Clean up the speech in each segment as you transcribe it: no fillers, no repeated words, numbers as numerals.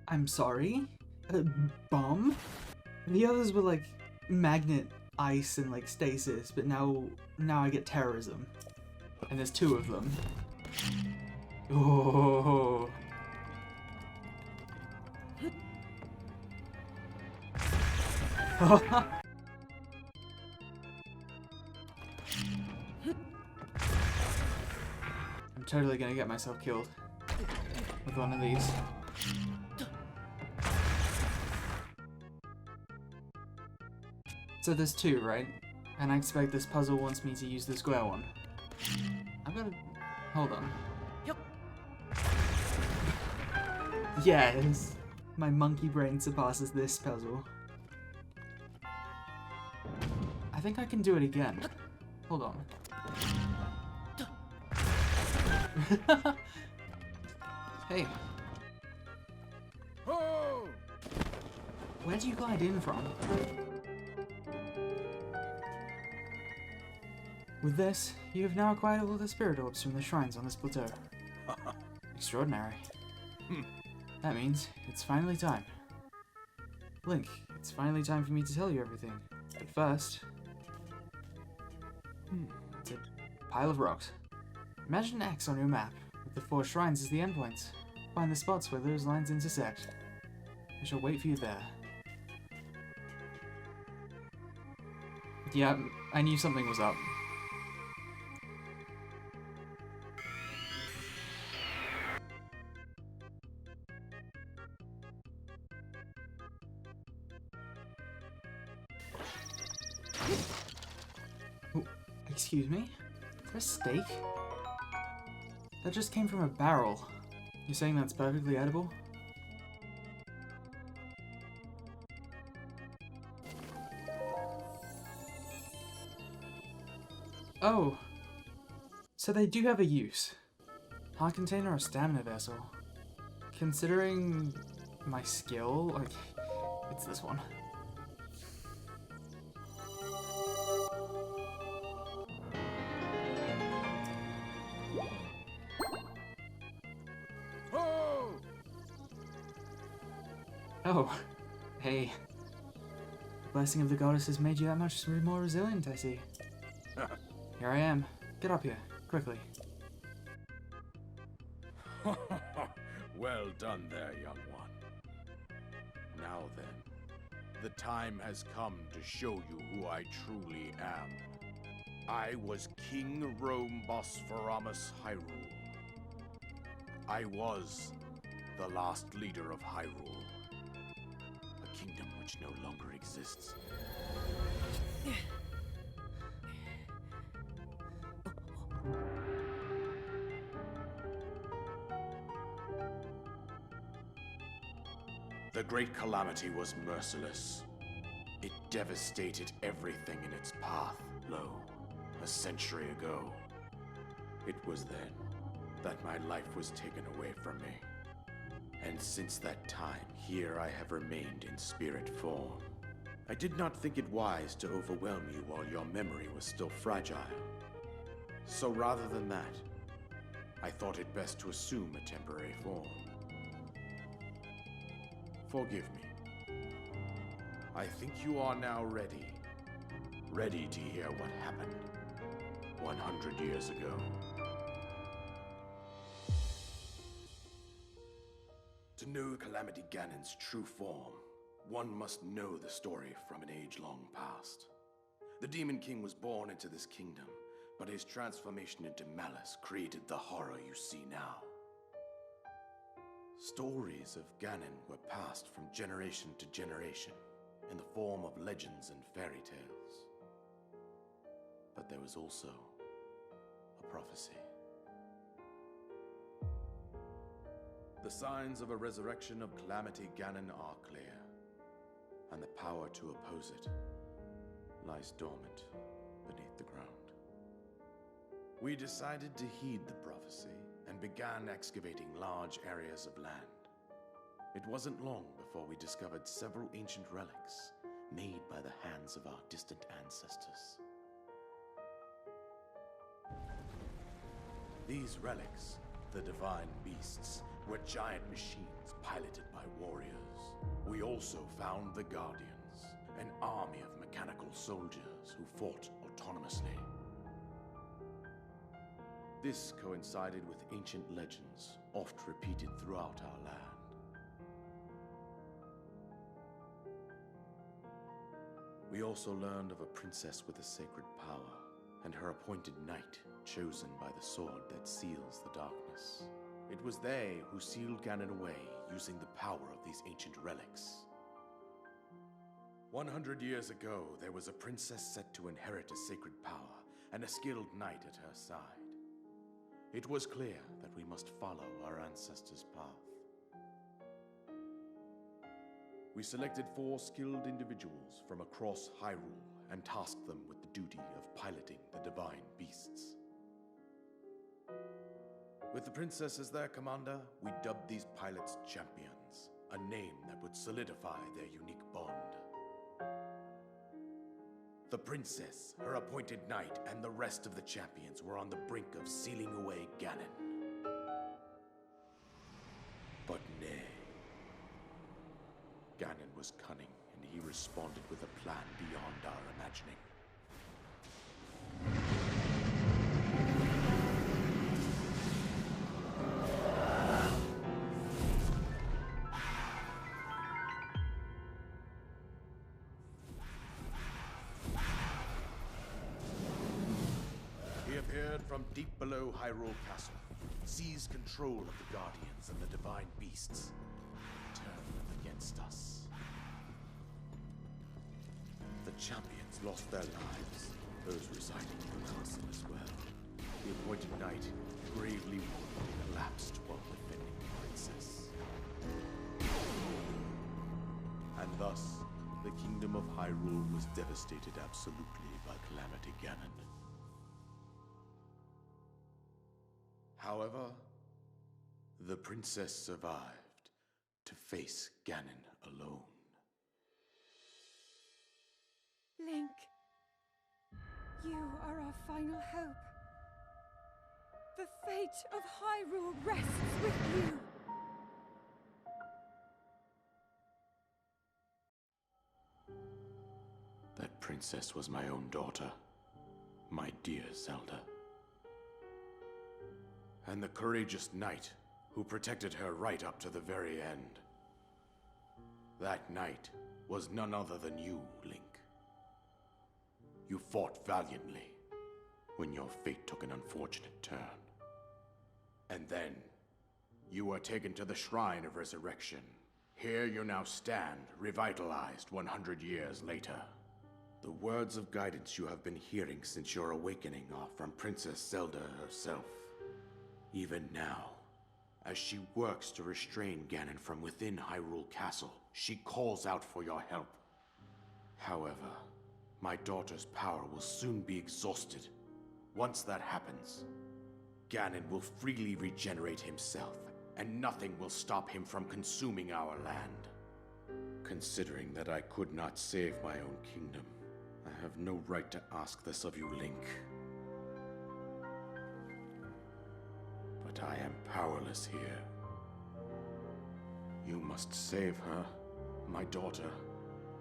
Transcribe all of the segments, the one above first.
I'm sorry? Bomb? The others were like magnet, ice, and like stasis, but now I get terrorism. And there's two of them. Oh. I'm totally gonna get myself killed with one of these. So there's two, right? And I expect this puzzle wants me to use the square one. I've gotta... Hold on. Yes! My monkey brain surpasses this puzzle. I think I can do it again. Hold on. Hey. Where do you glide in from? With this, you have now acquired all the spirit orbs from the shrines on this plateau. Extraordinary. That means it's finally time. Link, it's finally time for me to tell you everything. But first... it's a pile of rocks. Imagine an X on your map, with the 4 shrines as the endpoints. Find the spots where those lines intersect. I shall wait for you there. Yeah, I knew something was up. Oh, excuse me? Is that a steak? That just came from a barrel. You're saying that's perfectly edible? Oh. So they do have a use. Heart container or stamina vessel? Considering my skill, like, it's this one. Oh, hey. The blessing of the goddess has made you that much more resilient, I see. Here I am. Get up here, quickly. Well done there, young one. Now then, the time has come to show you who I truly am. I was King Rome Bosphoramos Hyrule. I was the last leader of Hyrule. A kingdom which no longer exists. The Great Calamity was merciless. It devastated everything in its path, lo, a century ago. It was then that my life was taken away from me. And since that time, here I have remained in spirit form. I did not think it wise to overwhelm you while your memory was still fragile. So rather than that, I thought it best to assume a temporary form. Forgive me. I think you are now ready. Ready to hear what happened 100 years ago. To know Calamity Ganon's true form, one must know the story from an age long past. The Demon King was born into this kingdom, but his transformation into malice created the horror you see now. Stories of Ganon were passed from generation to generation in the form of legends and fairy tales. But there was also a prophecy. The signs of a resurrection of Calamity Ganon are clear, and the power to oppose it lies dormant beneath the ground. We decided to heed the prophecy and began excavating large areas of land. It wasn't long before we discovered several ancient relics made by the hands of our distant ancestors. These relics, the divine beasts, were giant machines piloted by warriors. We also found the Guardians, an army of mechanical soldiers who fought autonomously. This coincided with ancient legends, oft repeated throughout our land. We also learned of a princess with a sacred power, and her appointed knight, chosen by the sword that seals the darkness. It was they who sealed Ganon away using the power of these ancient relics. 100 years ago, there was a princess set to inherit a sacred power, and a skilled knight at her side. It was clear that we must follow our ancestors' path. We selected 4 skilled individuals from across Hyrule and tasked them with the duty of piloting the divine beasts. With the princess as their commander, we dubbed these pilots champions, a name that would solidify their unique bond. The princess, her appointed knight, and the rest of the champions were on the brink of sealing away Ganon. But nay. Ganon was cunning, and he responded with a plan beyond our imagining. He appeared from deep below Hyrule Castle, seized control of the Guardians and the divine beasts, and turned them against us. The champions lost their lives, those residing in the castle as well. The appointed knight, gravely wounded, collapsed while defending the princess. And thus, the kingdom of Hyrule was devastated absolutely by Calamity Ganon. However, the princess survived to face Ganon alone. Link, you are our final hope. The fate of Hyrule rests with you. That princess was my own daughter, my dear Zelda. And the courageous knight who protected her right up to the very end. That knight was none other than you, Link. You fought valiantly when your fate took an unfortunate turn. And then, you were taken to the Shrine of Resurrection. Here you now stand, revitalized 100 years later. The words of guidance you have been hearing since your awakening are from Princess Zelda herself. Even now, as she works to restrain Ganon from within Hyrule Castle, she calls out for your help. However, my daughter's power will soon be exhausted. Once that happens, Ganon will freely regenerate himself, and nothing will stop him from consuming our land. Considering that I could not save my own kingdom, I have no right to ask this of you, Link. But I am powerless here. You must save her, my daughter,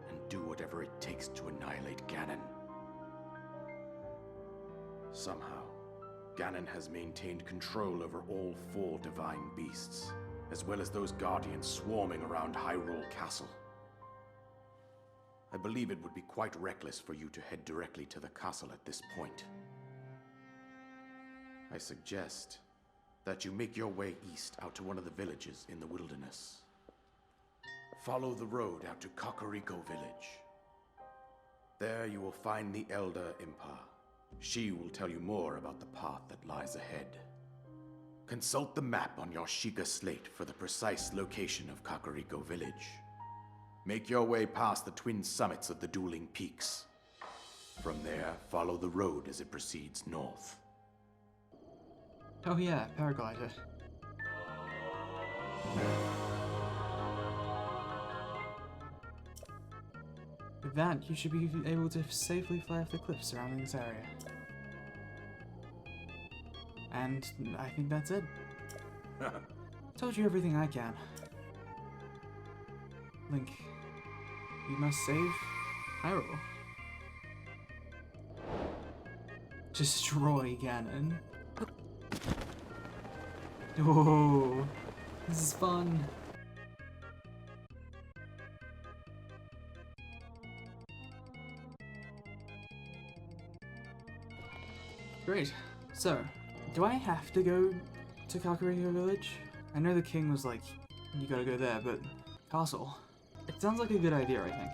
and do whatever it takes to annihilate Ganon. Somehow, Ganon has maintained control over all 4 divine beasts, as well as those guardians swarming around Hyrule Castle. I believe it would be quite reckless for you to head directly to the castle at this point. I suggest that you make your way east out to one of the villages in the wilderness. Follow the road out to Kakariko Village. There you will find the Elder Impa. She will tell you more about the path that lies ahead. Consult the map on your Sheikah slate for the precise location of Kakariko Village. Make your way past the twin summits of the dueling peaks. From there, follow the road as it proceeds north. Oh yeah, paraglider. With that, you should be able to safely fly off the cliffs surrounding this area. And I think that's it. Told you everything I can. Link, you must save Hyrule. Destroy Ganon. Oh, this is fun. Great. So, do I have to go to Kakariko Village? I know the king was like, you gotta go there, but castle. It sounds like a good idea, I think.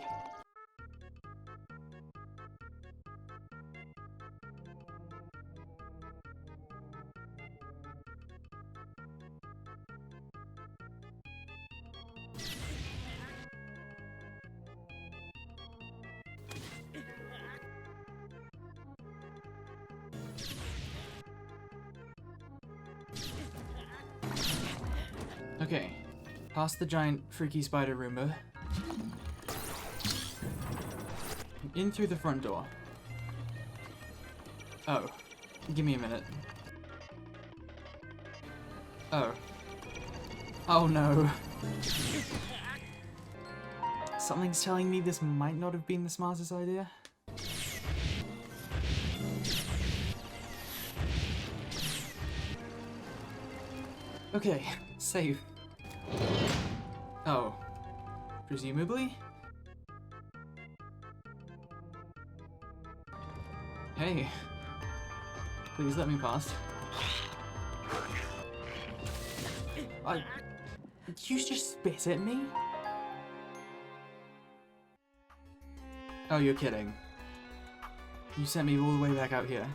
Okay, past the giant freaky spider Roomba. In through the front door. Oh, give me a minute. Oh. Oh no. Something's telling me this might not have been the smartest idea. Okay, save. Oh. Presumably? Hey. Please let me pass. Did you just spit at me? Oh, you're kidding. You sent me all the way back out here.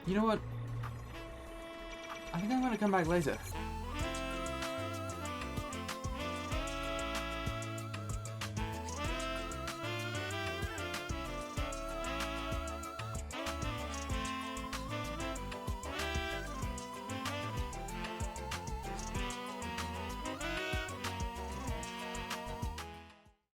You know what? I think I'm gonna come back later.